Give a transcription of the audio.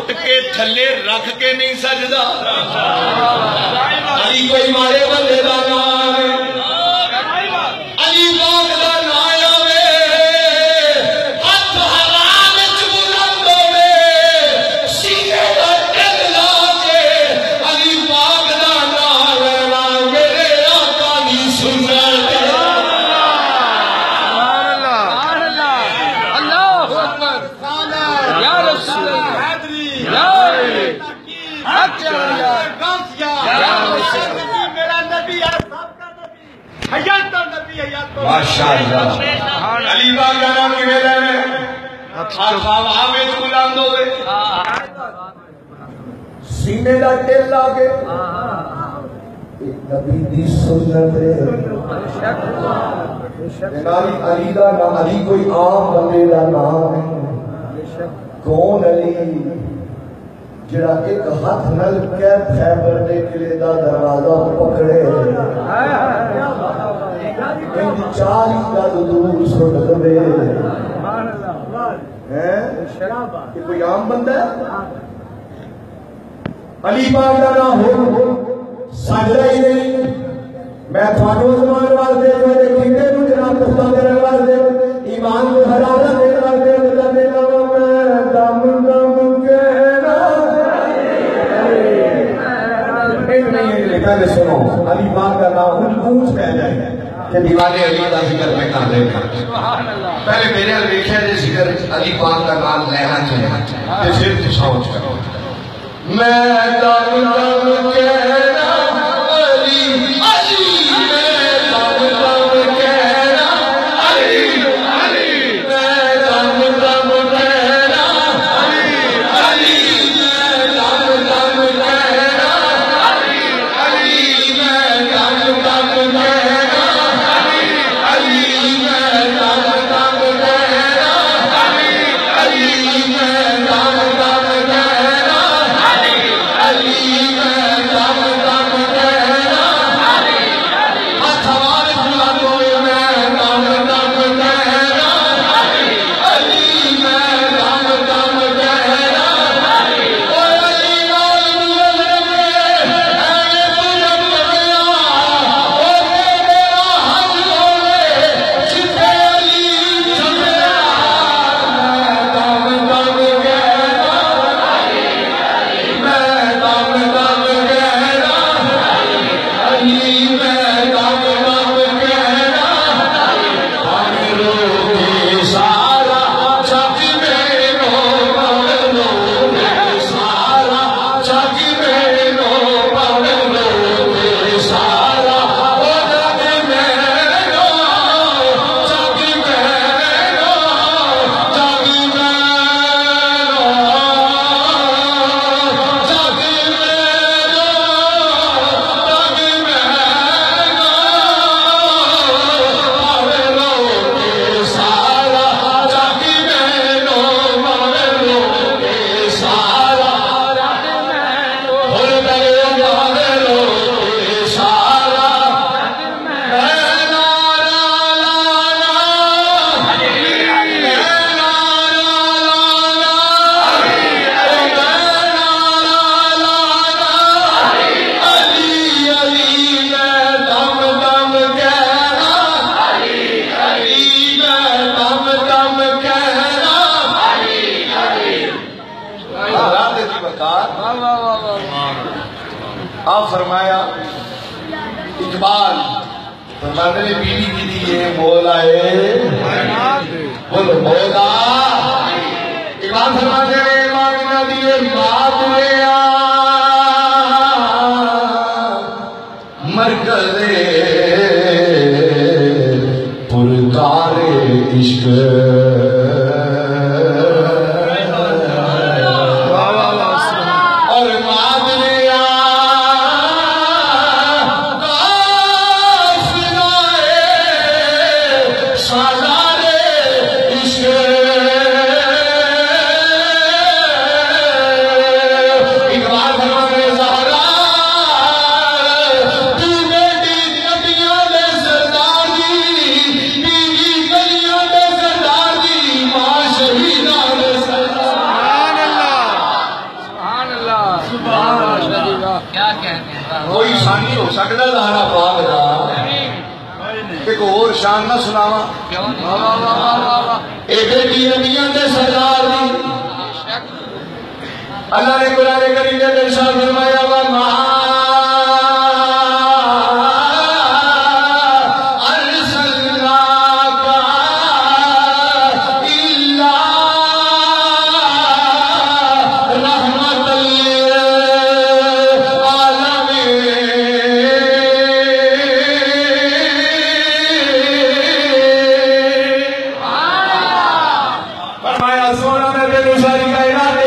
اٹھ کے تھلے رکھ کے نہیں سجدہ علی کوئی مارے بندے دا نام علی پاک دا نام آوے ہاتھ حرام وچ بلند ہوے سینے دا دل لا کے علی پاک دا نام لینا میرے آقا دی سنت ماشاءاللہ علی پاک کا نام کی ویلے میں خواب آویز بلند ہوئے سینے دا دل آگے نبی دی سنت جنابی علی دا نام علی کوئی عام بندے دا نام ہے کون علی جڑا ایک ہاتھ نل کے خیبر دے قلعے دا دروازہ پکڑے ان 40 گز دور سن دے یہ کوئی عام بندہ ہے علی پاک دا نام ہو سجدہ ہی نہیں میں تھانو زمان واسطے میرے کیڑے نو جناب پختہ دینے واسطے ایمان کو حرارت دینے واسطے اللہ نے نام میں دم دم کہنا پہلے سنو علی پاک کا نام پوچھ کہہ جائے کہ دیوانے علی کا ذکر میں کہاں لے پہلے میرے الویخہ دے ذکر علی پاک کا نام لینا چاہیے کہ پھر تو سوچ کرو میں دم دم کہنا علی علی میں دم دم کہنا علی علی میں دم دم کہنا علی علی میں دم دم کہنا علی علی میں دم دم کہنا علی علی میں دم دم کہنا علی علی میں دم دم کہنا علی علی میں دم دم کہنا علی ہاتھ ہمارے بلند ہوئے میں دم دم کہنا علی علی میں دم دم کہنا علی اور علی نال بلند اے بلند گیا اور میرا حج ہوئے جتھے علی جھکیا میں دم دم کہنا علی علی میں دم دم کہنا علی میں دم دم کہنا ہم لوگ سارا جگ میں پڑھ لو سارا جگ میں پڑھ لو سارا جگ میں جگ میں جگ میں آپ فرمایا اقبال فرمانے نے بیوی کی دیئے مولا ہے بولو مولا اقبال فرمانے نے مانگنا دیئے بات لیا مرکز پرکار عشق کوئی شانی ہو سکتا دارا پاک دا ایک اور شان نہ سناوا ایڈی نبیاں دے سردار دی اللہ نے قرآن کریم میں ارشاد فرمایا وما ارسلناک الا رحمۃ للعالمین فرمایا سونا میں تینوں ساری کائنات